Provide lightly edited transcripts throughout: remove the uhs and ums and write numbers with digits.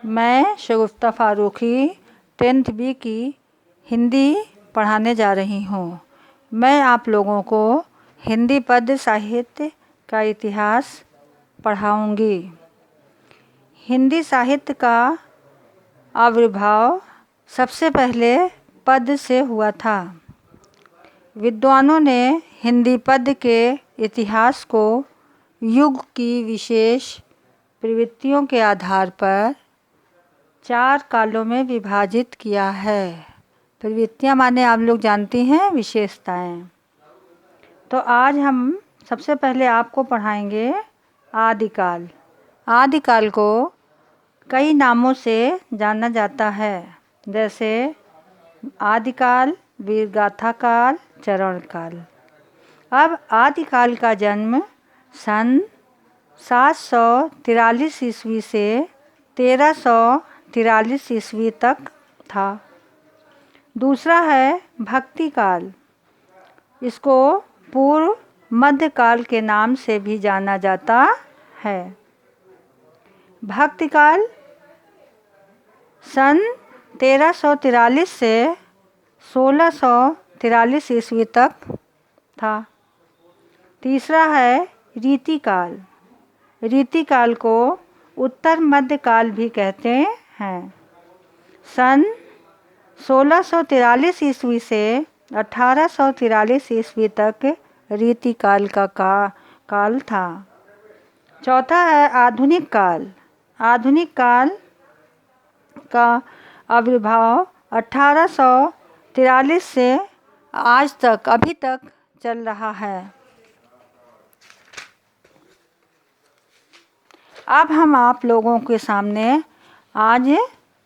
मैं शगुफ्ता Farooqui 10th B की हिंदी पढ़ाने जा रही हूँ। मैं आप लोगों को हिंदी पद्य साहित्य का इतिहास पढ़ाऊँगी। हिंदी साहित्य का आविर्भाव सबसे पहले पद्य से हुआ था। विद्वानों ने हिंदी पद्य के इतिहास को युग की विशेष प्रवृत्तियों के आधार पर 4 कालों में विभाजित किया है। प्रवृत्तियाँ माने आप लोग जानती हैं, विशेषताएं। तो आज हम सबसे पहले आपको पढ़ाएंगे आदिकाल। आदिकाल को कई नामों से जाना जाता है, जैसे आदिकाल, वीरगाथा काल, चरण काल। अब आदिकाल का जन्म सन 743 ईस्वी से 1343 ईस्वी तक था। दूसरा है भक्ति काल। इसको पूर्व मध्यकाल के नाम से भी जाना जाता है। भक्ति काल सन 1343 से 1643 ईस्वी तक था। तीसरा है रीतिकाल। रीतिकाल को उत्तर मध्यकाल भी कहते हैं। सन 1643 ईस्वी से 1843 ईस्वी तक रीतिकाल का काल था। चौथा है आधुनिक काल। आधुनिक काल का आविर्भाव 1843 से आज तक अभी तक चल रहा है। अब हम आप लोगों के सामने आज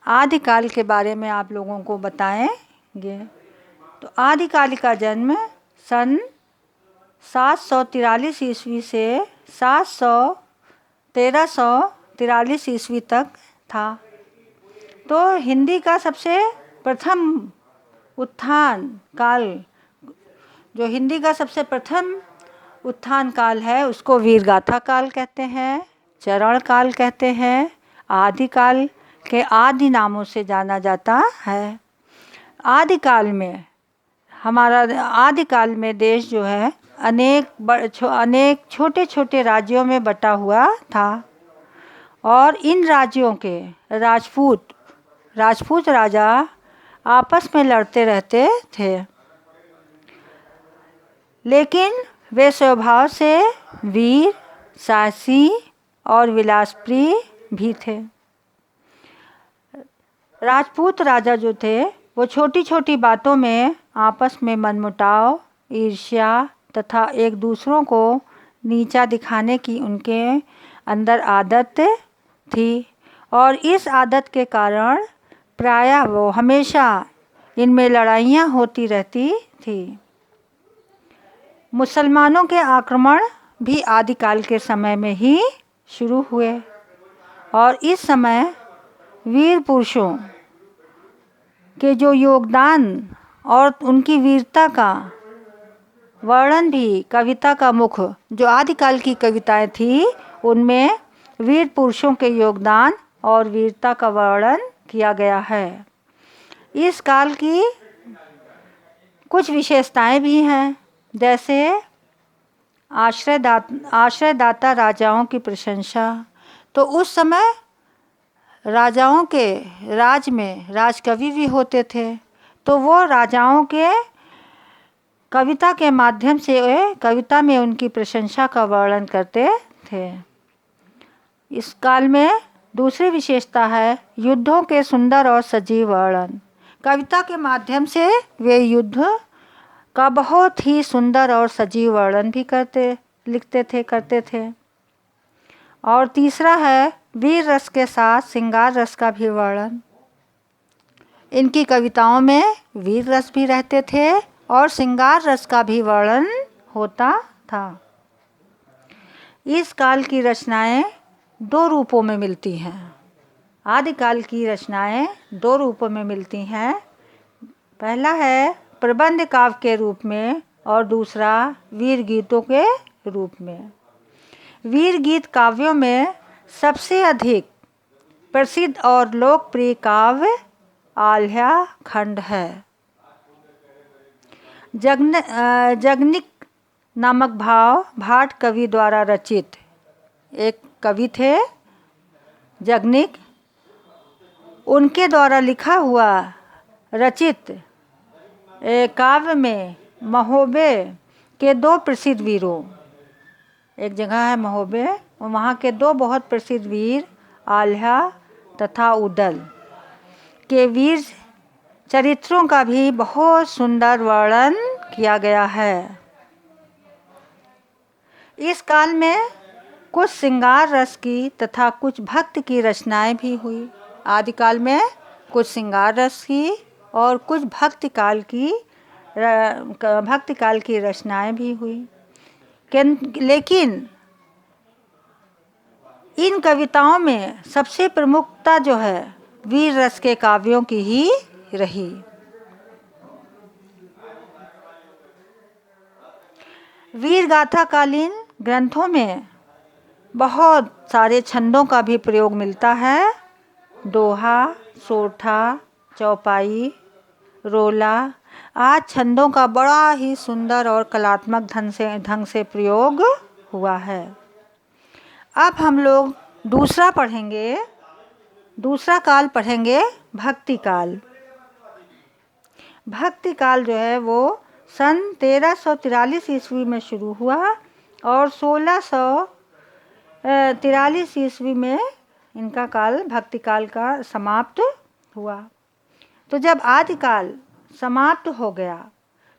आदिकाल के बारे में आप लोगों को बताएंगे। तो आदिकाल का जन्म सन 743 ईस्वी से 1343 ईस्वी तक था। तो हिंदी का सबसे प्रथम उत्थान काल, जो हिंदी का सबसे प्रथम उत्थान काल है, उसको वीरगाथा काल कहते हैं, चरण काल कहते हैं, आदिकाल के आदि नामों से जाना जाता है। आदिकाल में आदिकाल में देश जो है अनेक छोटे छोटे राज्यों में बटा हुआ था और इन राज्यों के राजपूत राजा आपस में लड़ते रहते थे, लेकिन वे स्वभाव से वीर, साहसी और विलासप्रिय भी थे। राजपूत राजा जो थे वो छोटी छोटी बातों में आपस में मनमुटाव, ईर्ष्या तथा एक दूसरों को नीचा दिखाने की उनके अंदर आदत थी और इस आदत के कारण प्रायः वो हमेशा इनमें लड़ाइयाँ होती रहती थी। मुसलमानों के आक्रमण भी आदिकाल के समय में ही शुरू हुए और इस समय वीर पुरुषों के जो योगदान और उनकी वीरता का वर्णन भी कविता का मुख, जो आदिकाल की कविताएं थी, उनमें वीर पुरुषों के योगदान और वीरता का वर्णन किया गया है। इस काल की कुछ विशेषताएं भी हैं, जैसे आश्रयदाता राजाओं की प्रशंसा। तो उस समय राजाओं के राज में राजकवि भी होते थे, तो वो राजाओं के कविता के माध्यम से कविता में उनकी प्रशंसा का वर्णन करते थे। इस काल में दूसरी विशेषता है युद्धों के सुंदर और सजीव वर्णन। कविता के माध्यम से वे युद्ध का बहुत ही सुंदर और सजीव वर्णन भी करते थे। और तीसरा है वीर रस के साथ श्रृंगार रस का भी वर्णन। इनकी कविताओं में वीर रस भी रहते थे और श्रृंगार रस का भी वर्णन होता था। इस काल की रचनाएं 2 रूपों में मिलती हैं। आदिकाल की रचनाएं 2 रूपों में मिलती हैं। पहला है प्रबंध काव्य के रूप में और दूसरा वीर गीतों के रूप में। वीर गीत काव्यों में सबसे अधिक प्रसिद्ध और लोकप्रिय काव्य आल्हा खंड है। जगनिक नामक भाट कवि द्वारा रचित, एक कवि थे जगनिक, उनके द्वारा लिखा हुआ रचित काव्य में महोबे के 2 प्रसिद्ध वीरों, एक जगह है महोबे, वहाँ के 2 बहुत प्रसिद्ध वीर आल्हा तथा उदल के वीर चरित्रों का भी बहुत सुंदर वर्णन किया गया है। इस काल में कुछ श्रृंगार रस की तथा कुछ भक्ति की रचनाएं भी हुई। आदिकाल में कुछ श्रृंगार रस की और कुछ भक्ति काल की रचनाएं भी हुई, लेकिन इन कविताओं में सबसे प्रमुखता जो है वीर रस के काव्यों की ही रही। वीर गाथा कालीन ग्रंथों में बहुत सारे छंदों का भी प्रयोग मिलता है। दोहा, सोठा, चौपाई, रोला आज छंदों का बड़ा ही सुंदर और कलात्मक ढंग से प्रयोग हुआ है। अब हम लोग दूसरा काल पढ़ेंगे भक्ति काल। भक्ति काल जो है वो सन 1343 ईस्वी में शुरू हुआ और 1643 ईस्वी में इनका काल भक्ति काल का समाप्त हुआ। तो जब आदिकाल समाप्त हो गया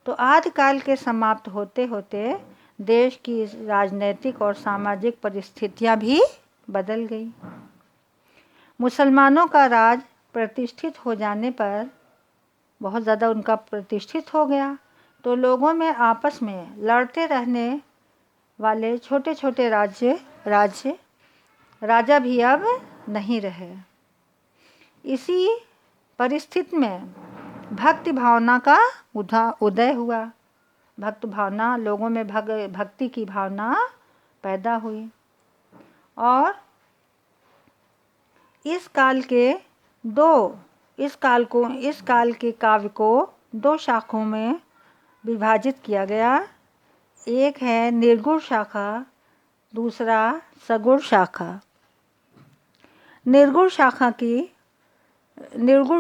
तो आदिकाल के समाप्त होते होते देश की राजनीतिक और सामाजिक परिस्थितियां भी बदल गई। मुसलमानों का राज प्रतिष्ठित हो जाने पर, बहुत ज़्यादा उनका प्रतिष्ठित हो गया, तो लोगों में आपस में लड़ते रहने वाले छोटे छोटे राजा भी अब नहीं रहे। इसी परिस्थिति में भक्ति भावना का उदय हुआ। भक्त भावना, लोगों में भक्ति की भावना पैदा हुई और इस काल के काव्य को 2 शाखाओं में विभाजित किया गया। एक है निर्गुण शाखा, दूसरा सगुण शाखा। निर्गुण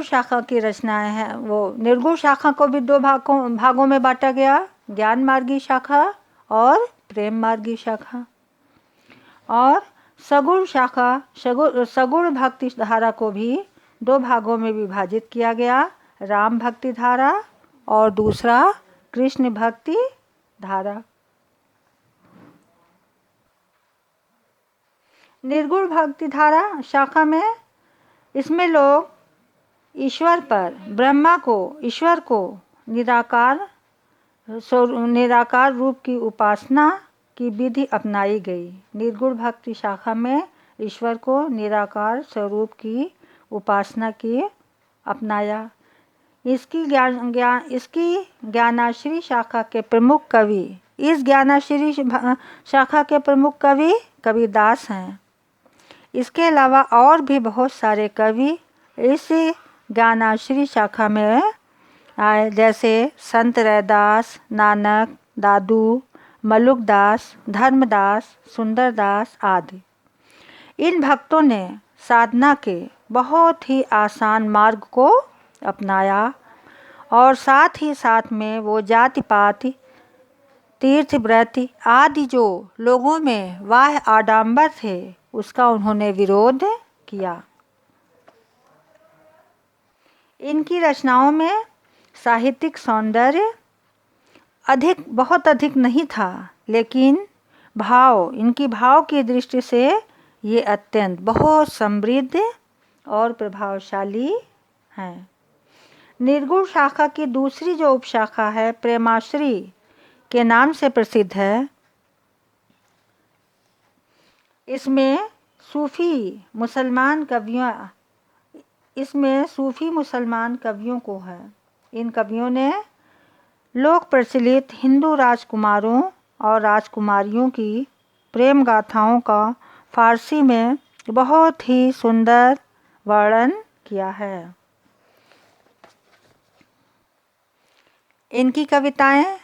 शाखा की रचनाएं हैं वो, निर्गुण शाखा को भी 2 भागों में बांटा गया, ज्ञान मार्गी शाखा और प्रेम मार्गी शाखा। और सगुण भक्ति धारा को भी 2 भागों में विभाजित किया गया, राम भक्ति धारा और दूसरा कृष्ण भक्ति धारा। निर्गुण भक्ति धारा शाखा में इसमें लोग ईश्वर को निराकार रूप की उपासना की विधि अपनाई गई। निर्गुण भक्ति शाखा में ईश्वर को निराकार स्वरूप की उपासना की अपनाया। इसकी ज्ञानाश्री शाखा के प्रमुख कवि कबीरदास हैं। इसके अलावा और भी बहुत सारे कवि इस ज्ञानाश्री शाखा में आए, जैसे संत रैदास, नानक, दादू, मलुकदास, धर्मदास, सुंदरदास आदि। इन भक्तों ने साधना के बहुत ही आसान मार्ग को अपनाया और साथ ही साथ में वो जाति पाति, तीर्थ व्रत आदि जो लोगों में बाह्य आडंबर थे उसका उन्होंने विरोध किया। इनकी रचनाओं में साहित्यिक सौंदर्य बहुत अधिक नहीं था, लेकिन इनकी भाव की दृष्टि से ये अत्यंत बहुत समृद्ध और प्रभावशाली हैं। निर्गुण शाखा की दूसरी जो उपशाखा है प्रेमाश्री के नाम से प्रसिद्ध है। इसमें सूफी मुसलमान कवियों को है। इन कवियों ने लोक प्रचलित हिंदू राजकुमारों और राजकुमारियों की प्रेम गाथाओं का फारसी में बहुत ही सुंदर वर्णन किया है। इनकी कविताएं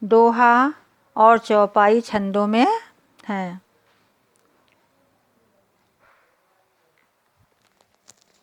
दोहा और चौपाई छंदों में हैं।